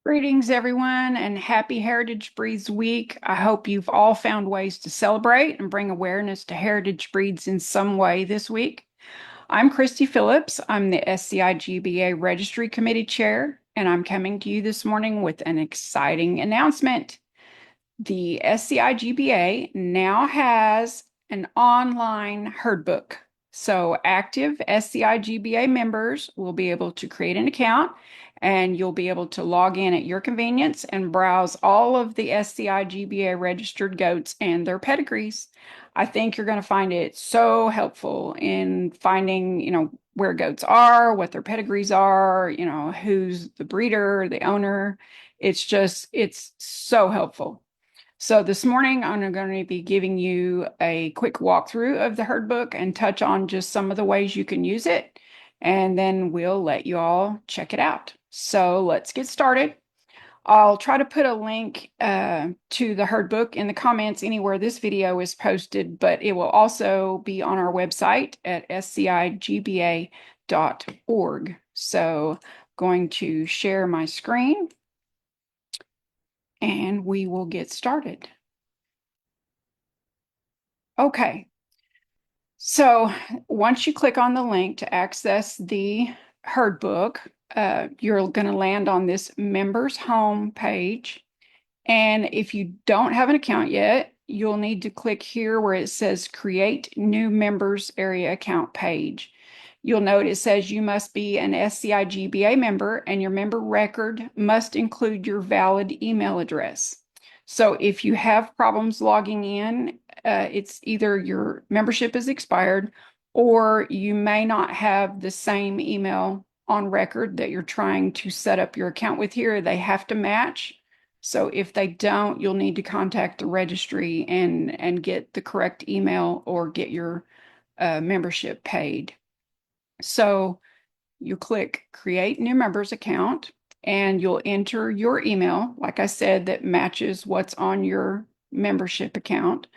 Greetings, everyone, and happy Heritage Breeds Week. I hope you've all found ways to celebrate and bring awareness to heritage breeds in some way this week. I'm Christy Phillips. I'm the SCIGBA Registry Committee Chair, and I'm coming to you this morning with an exciting announcement. The SCIGBA now has an online herd book. So active SCIGBA members will be able to create an account and you'll be able to log in at your convenience and browse all of the SCIGBA registered goats and their pedigrees. I think you're going to find it so helpful in finding, where goats are, what their pedigrees are, who's the breeder, the owner. It's so helpful. So this morning, I'm going to be giving you a quick walkthrough of the herd book and touch on just some of the ways you can use it. And then we'll let you all check it out. So let's get started. I'll try to put a link to the herd book in the comments anywhere this video is posted, but it will also be on our website at scigba.org. So going to share my screen and we will get started. Okay, so once you click on the link to access the herd book, you're going to land on this members home page. And if you don't have an account yet, you'll need to click here where it says create new members area account page. You'll note it says you must be an SCIGBA member and your member record must include your valid email address. So if you have problems logging in, it's either your membership is expired or you may not have the same email on record that you're trying to set up your account with here. They have to match. So if they don't, you'll need to contact the registry and get the correct email or get your membership paid. So you click create new members account and you'll enter your email, like I said, that matches what's on your membership account.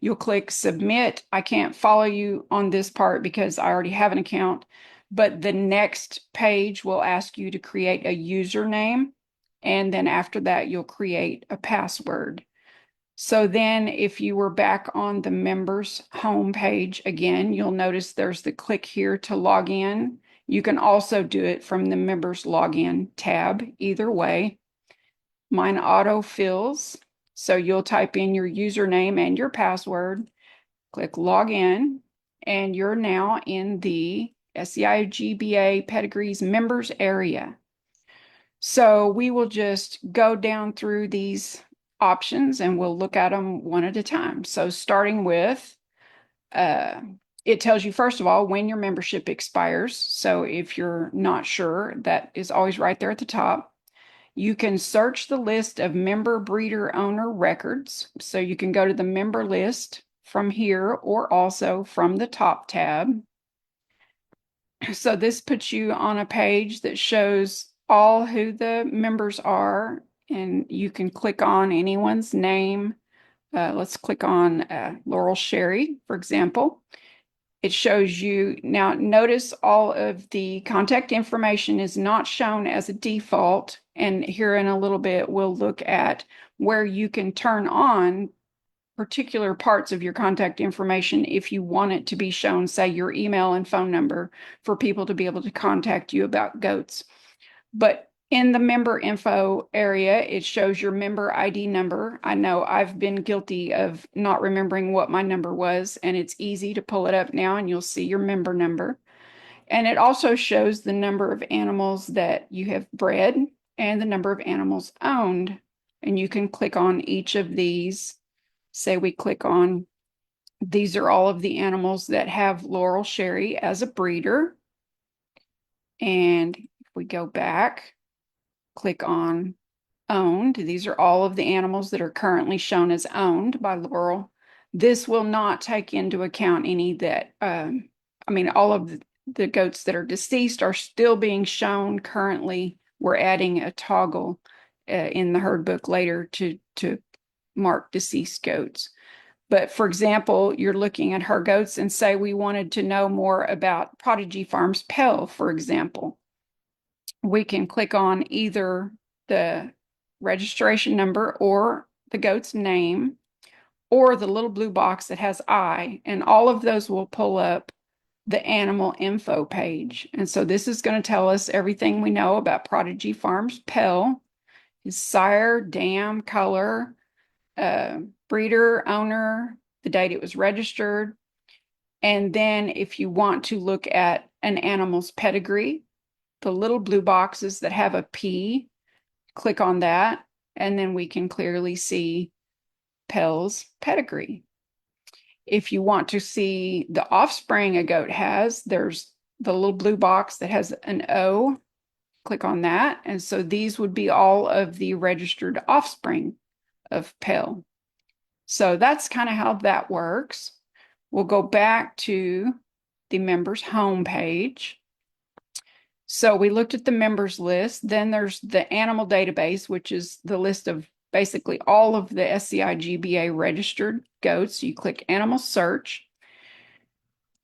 You'll click submit. I can't follow you on this part because I already have an account, but the next page will ask you to create a username. And then after that, you'll create a password. So then if you were back on the members home page again, you'll notice there's the click here to log in. You can also do it from the members login tab, either way. Mine auto fills. So you'll type in your username and your password, click login, and you're now in the SCIGBA Pedigrees members area. So we will just go down through these options and we'll look at them one at a time. So starting with, it tells you, first of all, when your membership expires. So if you're not sure, that is always right there at the top. You can search the list of member breeder owner records. So you can go to the member list from here or also from the top tab. So this puts you on a page that shows all who the members are, and you can click on anyone's name. Let's click on Laurel Sherry, for example. It shows you, now notice all of the contact information is not shown as a default. And here in a little bit, we'll look at where you can turn on particular parts of your contact information if you want it to be shown, say your email and phone number for people to be able to contact you about goats. But in the member info area, it shows your member ID number. I know I've been guilty of not remembering what my number was, and it's easy to pull it up now and you'll see your member number. And it also shows the number of animals that you have bred and the number of animals owned. And you can click on each of these. Say we click on, these are all of the animals that have Laurel Sherry as a breeder. And if we go back, click on owned. These are all of the animals that are currently shown as owned by Laurel. This will not take into account any that, all of the goats that are deceased are still being shown currently. We're adding a toggle in the herd book later to mark deceased goats. But for example, you're looking at her goats and say we wanted to know more about Prodigy Farms Pell, for example. We can click on either the registration number or the goat's name, or the little blue box that has I, and all of those will pull up the animal info page. And so this is going to tell us everything we know about Prodigy Farms Pell, his sire, dam, color, breeder, owner, the date it was registered. And then if you want to look at an animal's pedigree, the little blue boxes that have a P, click on that, and then we can clearly see Pell's pedigree. If you want to see the offspring a goat has, there's the little blue box that has an O. Click on that. And so these would be all of the registered offspring of Pell. So that's kind of how that works. We'll go back to the members home page. So we looked at the members list. Then there's the animal database, which is the list of basically all of the SCI GBA registered goats. You click animal search.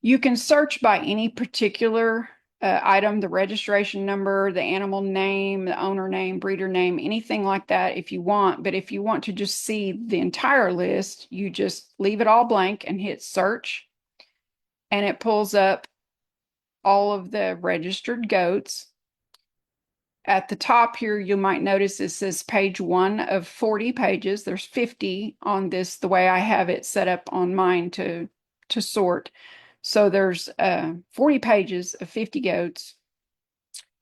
You can search by any particular item, the registration number, the animal name, the owner name, breeder name, anything like that if you want. But if you want to just see the entire list, you just leave it all blank and hit search. And it pulls up all of the registered goats. At the top here, you might notice it says page 1 of 40 pages. There's 50 on this, the way I have it set up on mine to sort. So there's 40 pages of 50 goats.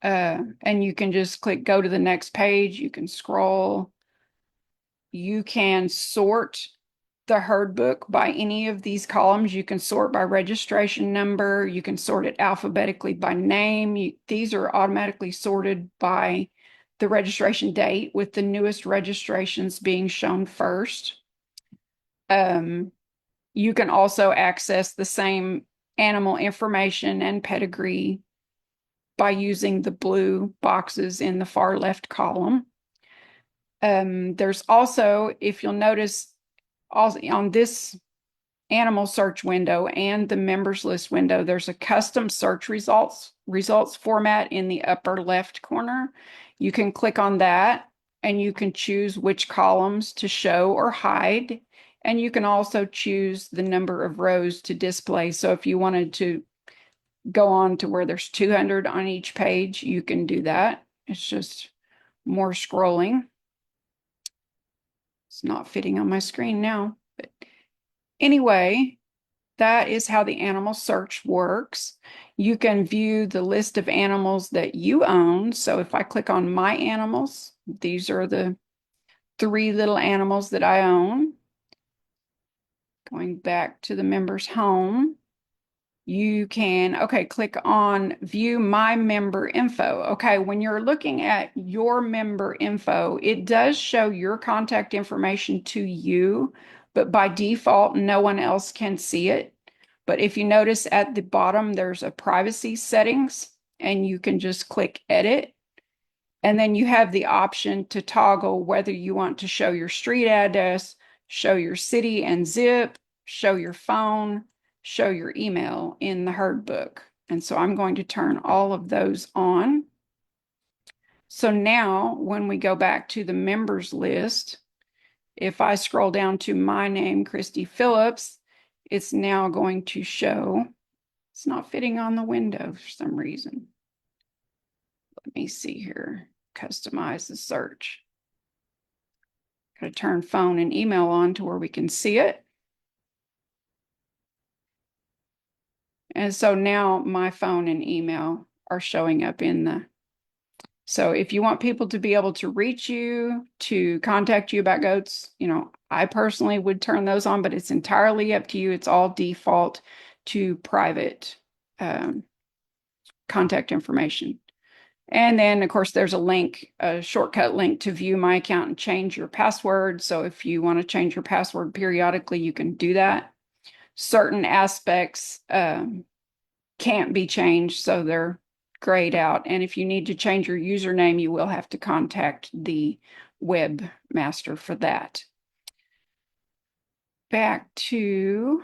And you can just click go to the next page. You can scroll. You can sort the herd book by any of these columns. You can sort by registration number. You can sort it alphabetically by name. These are automatically sorted by the registration date, with the newest registrations being shown first. You can also access the same animal information and pedigree by using the blue boxes in the far left column. There's also, if you'll notice, also on this animal search window and the members list window, there's a custom search results format in the upper left corner. You can click on that and you can choose which columns to show or hide. And you can also choose the number of rows to display. So if you wanted to go on to where there's 200 on each page, you can do that. It's just more scrolling. It's not fitting on my screen now. But anyway, that is how the animal search works. You can view the list of animals that you own. So if I click on my animals, these are the 3 little animals that I own. Going back to the members home, you can, click on view my member info. Okay, when you're looking at your member info, it does show your contact information to you, but by default, no one else can see it. But if you notice at the bottom, there's a privacy settings, and you can just click edit. And then you have the option to toggle whether you want to show your street address, show your city and zip, show your phone, show your email in the herd book. And so I'm going to turn all of those on. So now when we go back to the members list, if I scroll down to my name, Christy Phillips, it's now going to show, it's not fitting on the window for some reason. Let me see here, customize the search. Got to turn phone and email on to where we can see it. And so now my phone and email are showing up in the, so if you want people to be able to reach you, to contact you about goats, I personally would turn those on, but it's entirely up to you. It's all default to private contact information. And then, of course, there's a link, a shortcut link to view my account and change your password. So if you want to change your password periodically, you can do that. Certain aspects can't be changed, so they're grayed out. And if you need to change your username, you will have to contact the webmaster for that. Back to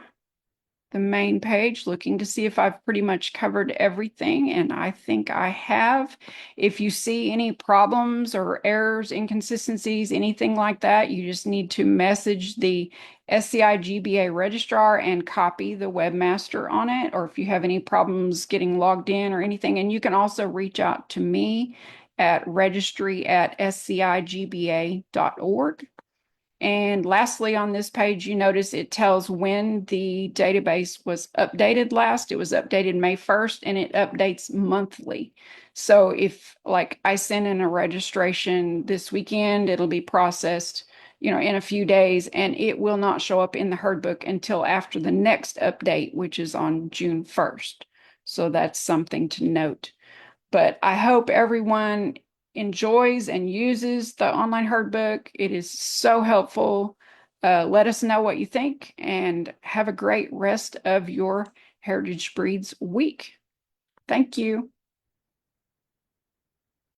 the main page, looking to see if I've pretty much covered everything, and I think I have. If you see any problems or errors, inconsistencies, anything like that, you just need to message the SCI GBA registrar and copy the webmaster on it, or if you have any problems getting logged in or anything. And you can also reach out to me at registry@scigba.org. And lastly, on this page, you notice it tells when the database was updated last. It was updated May 1st, and it updates monthly. So if like I send in a registration this weekend, it'll be processed, in a few days, and it will not show up in the Herdbook until after the next update, which is on June 1st. So that's something to note. But I hope everyone enjoys and uses the online herd book. It is so helpful. Let us know what you think and have a great rest of your Heritage Breeds week. Thank you.